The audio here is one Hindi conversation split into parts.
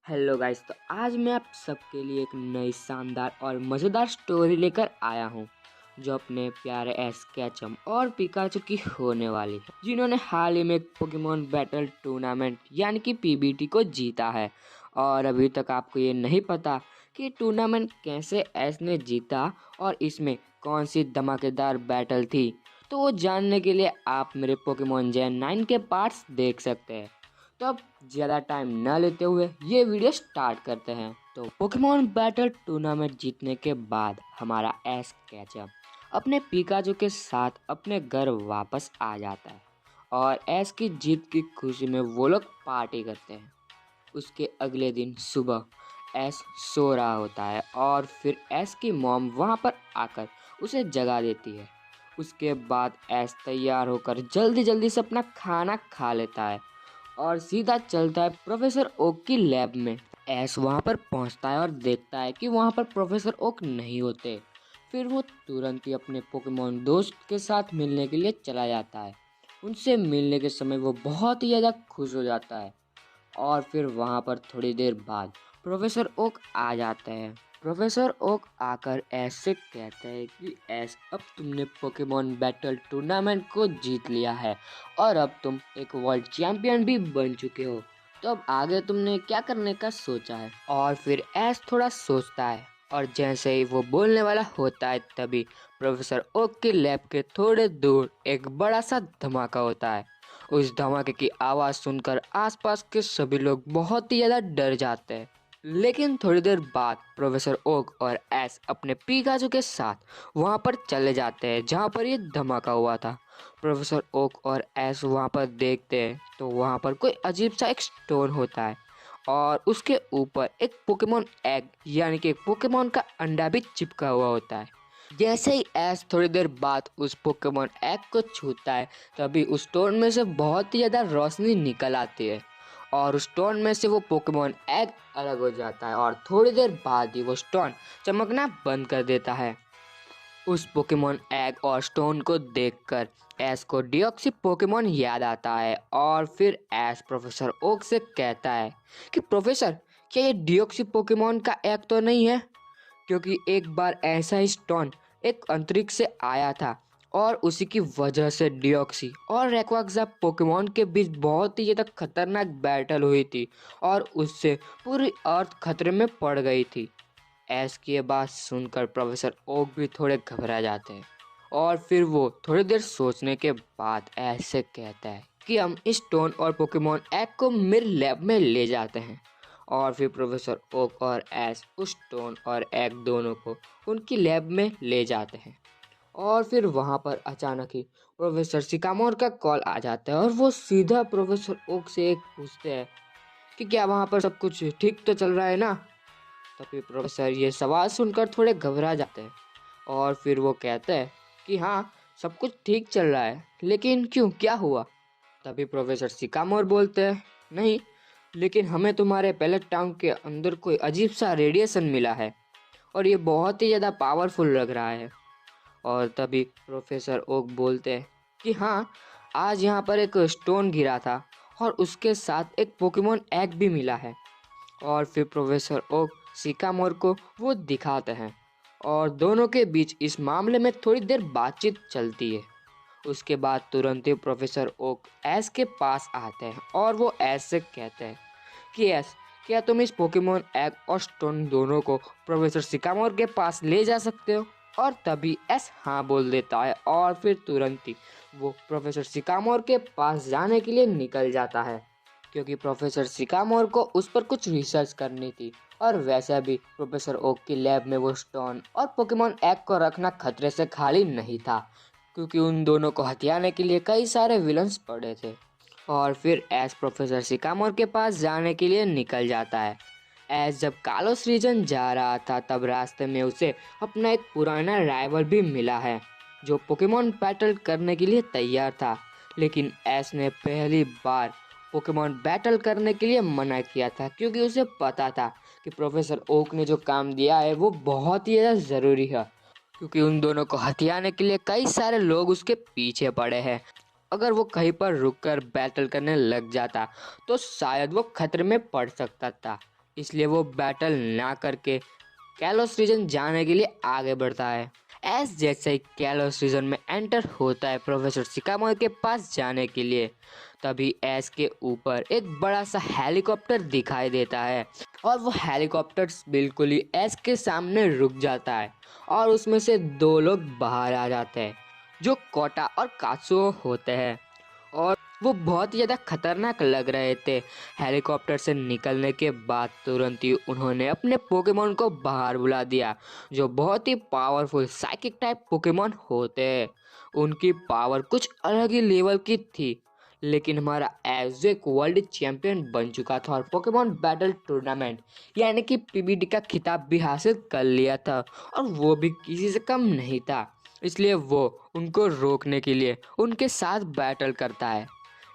Hello guys. तो आज मैं आप सबके लिए एक नई शानदार और मज़ेदार स्टोरी लेकर आया हूँ जो अपने प्यारे एस कैचम और पिकाचू की होने वाली है, जिन्होंने हाल ही में एक पोकेमॉन बैटल टूर्नामेंट यानी कि पीबीटी को जीता है। और अभी तक आपको ये नहीं पता कि टूर्नामेंट कैसे एस ने जीता और इसमें कौन सी धमाकेदार बैटल थी, तो वो जानने के लिए आप मेरे पोकेमॉन जेन 9 के पार्ट्स देख सकते हैं। तो अब ज़्यादा टाइम न लेते हुए ये वीडियो स्टार्ट करते हैं। तो पोकेमॉन बैटल टूर्नामेंट जीतने के बाद हमारा एस कैचअप अपने पिकाचू के साथ अपने घर वापस आ जाता है और एस की जीत की खुशी में वो लोग पार्टी करते हैं। उसके अगले दिन सुबह एस सो रहा होता है और फिर एस की मॉम वहाँ पर आकर उसे जगा देती है। उसके बाद एस तैयार होकर जल्दी जल्दी से अपना खाना खा लेता है और सीधा चलता है प्रोफेसर ओक की लैब में। एस वहाँ पर पहुँचता है और देखता है कि वहाँ पर प्रोफेसर ओक नहीं होते। फिर वो तुरंत ही अपने पोकेमॉन दोस्त के साथ मिलने के लिए चला जाता है। उनसे मिलने के समय वो बहुत ही ज़्यादा खुश हो जाता है और फिर वहाँ पर थोड़ी देर बाद प्रोफेसर ओक आ जाते हैं। प्रोफेसर ओक आकर एस से कहते हैं कि एस, अब तुमने पोकेमॉन बैटल टूर्नामेंट को जीत लिया है और अब तुम एक वर्ल्ड चैंपियन भी बन चुके हो, तो अब आगे तुमने क्या करने का सोचा है। और फिर एस थोड़ा सोचता है और जैसे ही वो बोलने वाला होता है तभी प्रोफेसर ओक की लैब के थोड़े दूर एक बड़ा सा धमाका होता है। उस धमाके की आवाज़ सुनकर आसपास के सभी लोग बहुत ही ज़्यादा डर जाते हैं। लेकिन थोड़ी देर बाद प्रोफेसर ओक और एस अपने पिकाचू के साथ वहाँ पर चले जाते हैं जहाँ पर ये धमाका हुआ था। प्रोफेसर ओक और एस वहाँ पर देखते हैं तो वहाँ पर कोई अजीब सा एक स्टोन होता है और उसके ऊपर एक पोकेमॉन एग यानी कि एक पोकेमॉन का अंडा भी चिपका हुआ होता है। जैसे ही एस थोड़ी देर बाद उस पोकेमॉन एग को छूता है तभी उस स्टोन में से बहुत ही ज़्यादा रोशनी निकल आती है और उस स्टोन में से वो पोकेमॉन एग अलग हो जाता है और थोड़ी देर बाद ही वो स्टोन चमकना बंद कर देता है। उस पोकेमॉन एग और स्टोन को देखकर एस को डिओक्सी पोकेमॉन याद आता है और फिर एस प्रोफेसर ओक से कहता है कि प्रोफेसर, क्या ये डिओक्सी पोकेमॉन का एग तो नहीं है? क्योंकि एक बार ऐसा ही स्टोन एक अंतरिक्ष से आया था और उसी की वजह से डिओक्सी और रेक्वाक्सा पोकेमॉन के बीच बहुत ही ज़्यादा खतरनाक बैटल हुई थी और उससे पूरी अर्थ खतरे में पड़ गई थी। एस की ये बात सुनकर प्रोफेसर ओक भी थोड़े घबरा जाते हैं और फिर वो थोड़ी देर सोचने के बाद एस से कहता है कि हम इस स्टोन और पोकेमॉन एग को मेरे लैब में ले जाते हैं। और फिर प्रोफेसर ओक और एस उस स्टोन और एग दोनों को उनकी लैब में ले जाते हैं। और फिर वहाँ पर अचानक ही प्रोफेसर सिकामोर का कॉल आ जाता है और वो सीधा प्रोफेसर ओक से एक पूछते हैं कि क्या वहाँ पर सब कुछ ठीक तो चल रहा है ना। तभी प्रोफेसर ये सवाल सुनकर थोड़े घबरा जाते हैं और फिर वो कहते हैं कि हाँ, सब कुछ ठीक चल रहा है, लेकिन क्यों, क्या हुआ। तभी प्रोफेसर सिकामोर बोलते हैं, नहीं, लेकिन हमें तुम्हारे पैलेट टाउन के अंदर कोई अजीब सा रेडिएशन मिला है और ये बहुत ही ज़्यादा पावरफुल लग रहा है। और तभी प्रोफेसर ओक बोलते हैं कि हाँ, आज यहाँ पर एक स्टोन गिरा था और उसके साथ एक पोकेमॉन एग भी मिला है। और फिर प्रोफेसर ओक सिकामोर को वो दिखाते हैं और दोनों के बीच इस मामले में थोड़ी देर बातचीत चलती है। उसके बाद तुरंत ही प्रोफेसर ओक एस के पास आते हैं और वो एस से कहते हैं कि एस, क्या तुम इस पोकेमॉन एग और स्टोन दोनों को प्रोफेसर सिकामोर के पास ले जा सकते हो। और तभी एस हाँ बोल देता है और फिर तुरंत ही वो प्रोफेसर सिकामोर के पास जाने के लिए निकल जाता है, क्योंकि प्रोफेसर सिकामोर को उस पर कुछ रिसर्च करनी थी और वैसे भी प्रोफेसर ओक की लैब में वो स्टोन और पोकेमॉन एग को रखना खतरे से खाली नहीं था, क्योंकि उन दोनों को हथियाने के लिए कई सारे विलन्स पड़े थे। और फिर एस प्रोफेसर सिकामोर के पास जाने के लिए निकल जाता है। एस जब कालोस रीजन जा रहा था तब रास्ते में उसे अपना एक पुराना राइवल भी मिला है जो पोकेमॉन बैटल करने के लिए तैयार था, लेकिन एस ने पहली बार पोकेमॉन बैटल करने के लिए मना किया था, क्योंकि उसे पता था कि प्रोफेसर ओक ने जो काम दिया है वो बहुत ही ज़्यादा ज़रूरी है, क्योंकि उन दोनों को हथियाने के लिए कई सारे लोग उसके पीछे पड़े हैं। अगर वो कहीं पर रुककर बैटल करने लग जाता तो शायद वो खतरे में पड़ सकता था। इसलिए वो बैटल ना करके कैलोस रीजन जाने के लिए आगे बढ़ता है। एस जैसे ही कैलोस रीजन में एंटर होता है प्रोफेसर शिकामोर के पास जाने के लिए, तभी एस के ऊपर एक बड़ा सा हेलीकॉप्टर दिखाई देता है और वो हेलीकॉप्टर बिल्कुल ही एस के सामने रुक जाता है और उसमें से दो लोग बाहर आ जाते हैं जो कोटा और कात्सुओ होते हैं और वो बहुत ही ज़्यादा खतरनाक लग रहे थे। हेलीकॉप्टर से निकलने के बाद तुरंत ही उन्होंने अपने पोकेमॉन को बाहर बुला दिया जो बहुत ही पावरफुल साइकिक टाइप पोकेमॉन होते हैं। उनकी पावर कुछ अलग ही लेवल की थी, लेकिन हमारा एस जो एक वर्ल्ड चैंपियन बन चुका था और पोकेमॉन बैटल टूर्नामेंट यानी कि पीबीडी का खिताब भी हासिल कर लिया था और वो भी किसी से कम नहीं था, इसलिए वो उनको रोकने के लिए उनके साथ बैटल करता है।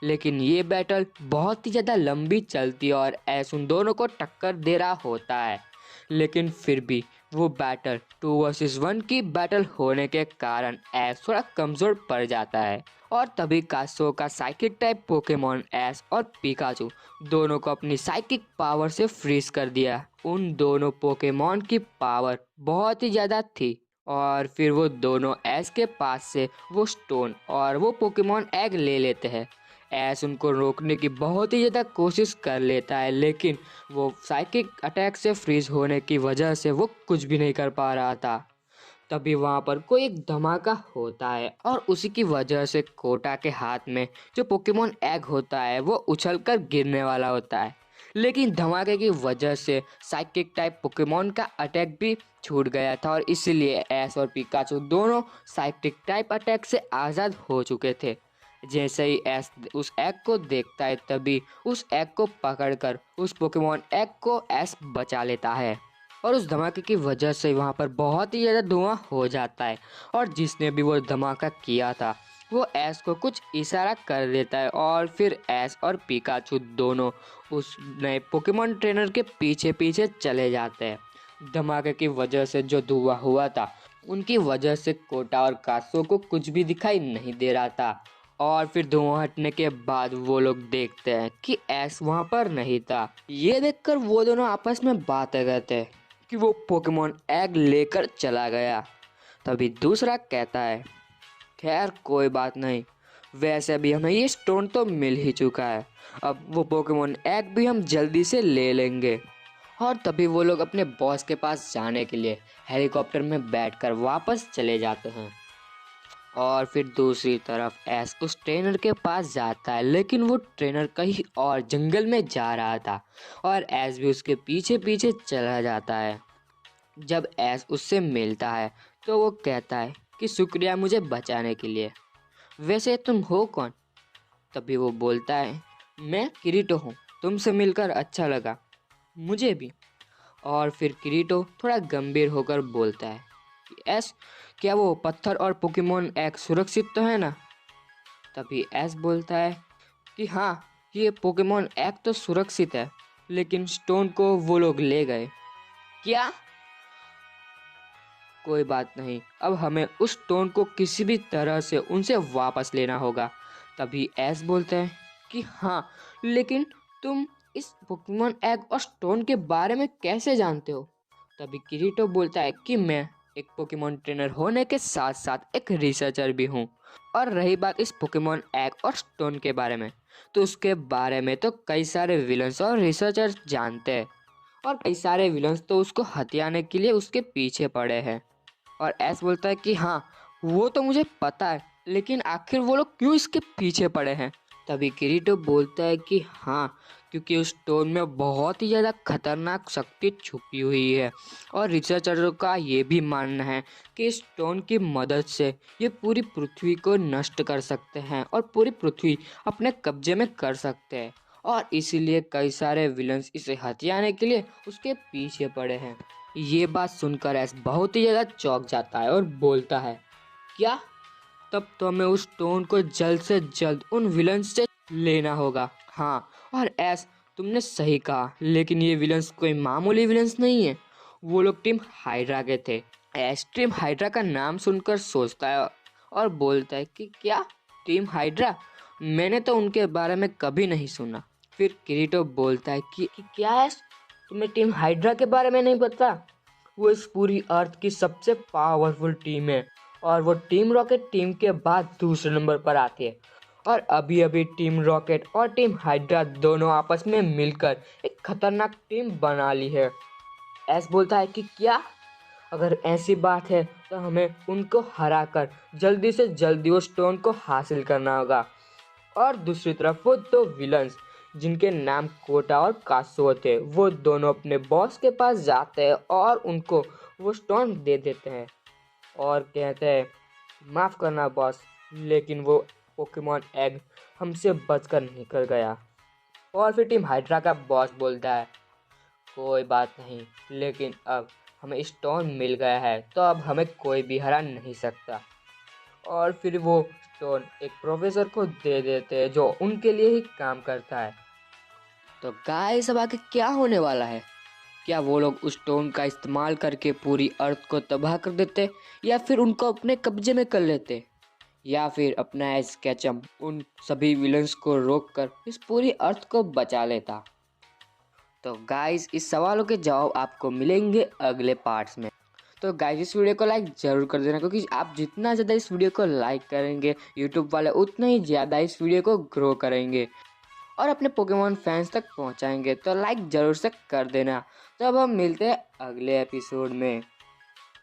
लेकिन ये बैटल बहुत ही ज़्यादा लंबी चलती है और एस उन दोनों को टक्कर दे रहा होता है, लेकिन फिर भी वो बैटल 2 वर्सेस 1 की बैटल होने के कारण एस थोड़ा कमज़ोर पड़ जाता है और तभी कासो का साइकिक टाइप पोकेमॉन एस और पिकाचू दोनों को अपनी साइकिक पावर से फ्रीज कर दिया। उन दोनों पोकेमॉन की पावर बहुत ही ज़्यादा थी और फिर वो दोनों एस के पास से वो स्टोन और वो पोकेमॉन एग ले लेते हैं। एस उनको रोकने की बहुत ही ज़्यादा कोशिश कर लेता है, लेकिन वो साइकिक अटैक से फ्रीज होने की वजह से वो कुछ भी नहीं कर पा रहा था। तभी वहाँ पर कोई एक धमाका होता है और उसी की वजह से कोटा के हाथ में जो पोकेमॉन एग होता है वो उछलकर गिरने वाला होता है, लेकिन धमाके की वजह से साइकिक टाइप पोकेमॉन का अटैक भी छूट गया था और इसीलिए एस और पिकाचू दोनों साइकिक टाइप अटैक से आज़ाद हो चुके थे। जैसे ही एस उस एग को देखता है तभी उस एग को पकड़कर उस पोकेमॉन एग को एस बचा लेता है और उस धमाके की वजह से वहाँ पर बहुत ही ज़्यादा धुआं हो जाता है और जिसने भी वो धमाका किया था वो एस को कुछ इशारा कर देता है और फिर एस और पिकाचू दोनों उस नए पोकेमॉन ट्रेनर के पीछे पीछे चले जाते हैं। धमाके की वजह से जो धुआं हुआ था उनकी वजह से कोटा और कासो को कुछ भी दिखाई नहीं दे रहा था और फिर धुआं हटने के बाद वो लोग देखते हैं कि एस वहाँ पर नहीं था। ये देखकर वो दोनों आपस में बातें करते हैं कि वो पोकेमॉन एग लेकर चला गया। तभी दूसरा कहता है, खैर कोई बात नहीं, वैसे भी हमें ये स्टोन तो मिल ही चुका है, अब वो पोकेमॉन एग भी हम जल्दी से ले लेंगे। और तभी वो लोग अपने बॉस के पास जाने के लिए हेलीकॉप्टर में बैठकर वापस चले जाते हैं और फिर दूसरी तरफ एस उस ट्रेनर के पास जाता है, लेकिन वो ट्रेनर कहीं और जंगल में जा रहा था और एस भी उसके पीछे पीछे चला जाता है। जब एस उससे मिलता है तो वो कहता है कि शुक्रिया मुझे बचाने के लिए, वैसे तुम हो कौन? तभी वो बोलता है, मैं किरीटो हूँ, तुमसे मिलकर अच्छा लगा। मुझे भी। और फिर किरीटो थोड़ा गंभीर होकर बोलता है कि एस, क्या वो पत्थर और पोकेमॉन एग सुरक्षित तो है ना? तभी एस बोलता है कि हाँ, ये पोकेमॉन एग तो सुरक्षित है, लेकिन स्टोन को वो लोग ले गए। क्या? कोई बात नहीं, अब हमें उस स्टोन को किसी भी तरह से उनसे वापस लेना होगा। तभी एस बोलते हैं कि हाँ, लेकिन तुम इस पोकेमॉन एग और स्टोन के बारे में कैसे जानते हो? तभी किरीटो बोलता है कि मैं एक पोकेमॉन ट्रेनर होने के साथ साथ एक रिसर्चर भी हूँ। और रही बात इस पोकेमॉन एग और स्टोन के बारे में, तो उसके बारे में तो कई सारे विलन्स और रिसर्चर्स जानते हैं और कई सारे विलन्स तो उसको हथियाने के लिए उसके पीछे पड़े हैं। और एस बोलता है कि हाँ, वो तो मुझे पता है, लेकिन आखिर वो लोग क्यों इसके पीछे पड़े हैं? तभी किरीटो बोलता है कि हाँ, क्योंकि उस स्टोन में बहुत ही ज़्यादा खतरनाक शक्ति छुपी हुई है और रिसर्चरों का ये भी मानना है कि इस स्टोन की मदद से ये पूरी पृथ्वी को नष्ट कर सकते हैं और पूरी पृथ्वी अपने कब्जे में कर सकते हैं और इसीलिए कई सारे विलन्स इसे हथियाने के लिए उसके पीछे पड़े हैं। ये बात सुनकर एस बहुत ही ज़्यादा चौंक जाता है और बोलता है, क्या? तब तो हमें उस स्टोन को जल्द से जल्द उन विलन्स से लेना होगा। हाँ, और एस, तुमने सही कहा, लेकिन ये विलन्स कोई मामूली विलन्स नहीं है, वो लोग टीम हाइड्रा के थे। एस टीम हाइड्रा का नाम सुनकर सोचता है और बोलता है कि क्या, टीम हाइड्रा? मैंने तो उनके बारे में कभी नहीं सुना। फिर किरीटो बोलता है कि क्या एस, तुम्हें टीम हाइड्रा के बारे में नहीं पता? वो इस पूरी अर्थ की सबसे पावरफुल टीम है और वो टीम रॉकेट टीम के बाद दूसरे नंबर पर आती है। और अभी अभी टीम रॉकेट और टीम हाइड्रा दोनों आपस में मिलकर एक खतरनाक टीम बना ली है। एस बोलता है कि क्या? अगर ऐसी बात है तो हमें उनको हराकर जल्दी से जल्दी वो स्टोन को हासिल करना होगा। और दूसरी तरफ वो दो विलन्स जिनके नाम कोटा और कासुओ थे, वो दोनों अपने बॉस के पास जाते हैं और उनको वो स्टोन दे देते हैं और कहते हैं माफ़ करना बॉस, लेकिन वो पोकेमॉन एग हमसे बचकर निकल गया। और फिर टीम हाइड्रा का बॉस बोलता है कोई बात नहीं, लेकिन अब हमें स्टोन मिल गया है तो अब हमें कोई भी हरा नहीं सकता। और फिर वो स्टोन एक प्रोफेसर को दे देते हैं जो उनके लिए ही काम करता है। तो गाइस अब आगे क्या होने वाला है? क्या वो लोग उस स्टोन का इस्तेमाल करके पूरी अर्थ को तबाह कर देते, या फिर उनको अपने कब्जे में कर लेते, या फिर अपना एस कैचम उन सभी विलन्स को रोककर इस पूरी अर्थ को बचा लेता? तो गाइस इस सवालों के जवाब आपको मिलेंगे अगले पार्ट्स में। तो गाइस इस वीडियो को लाइक ज़रूर कर देना, क्योंकि आप जितना ज़्यादा इस वीडियो को लाइक करेंगे यूट्यूब वाले उतना ही ज़्यादा इस वीडियो को ग्रो करेंगे और अपने पोकेमॉन फैंस तक पहुंचाएंगे। तो लाइक ज़रूर से कर देना। तो अब हम मिलते हैं अगले एपिसोड में।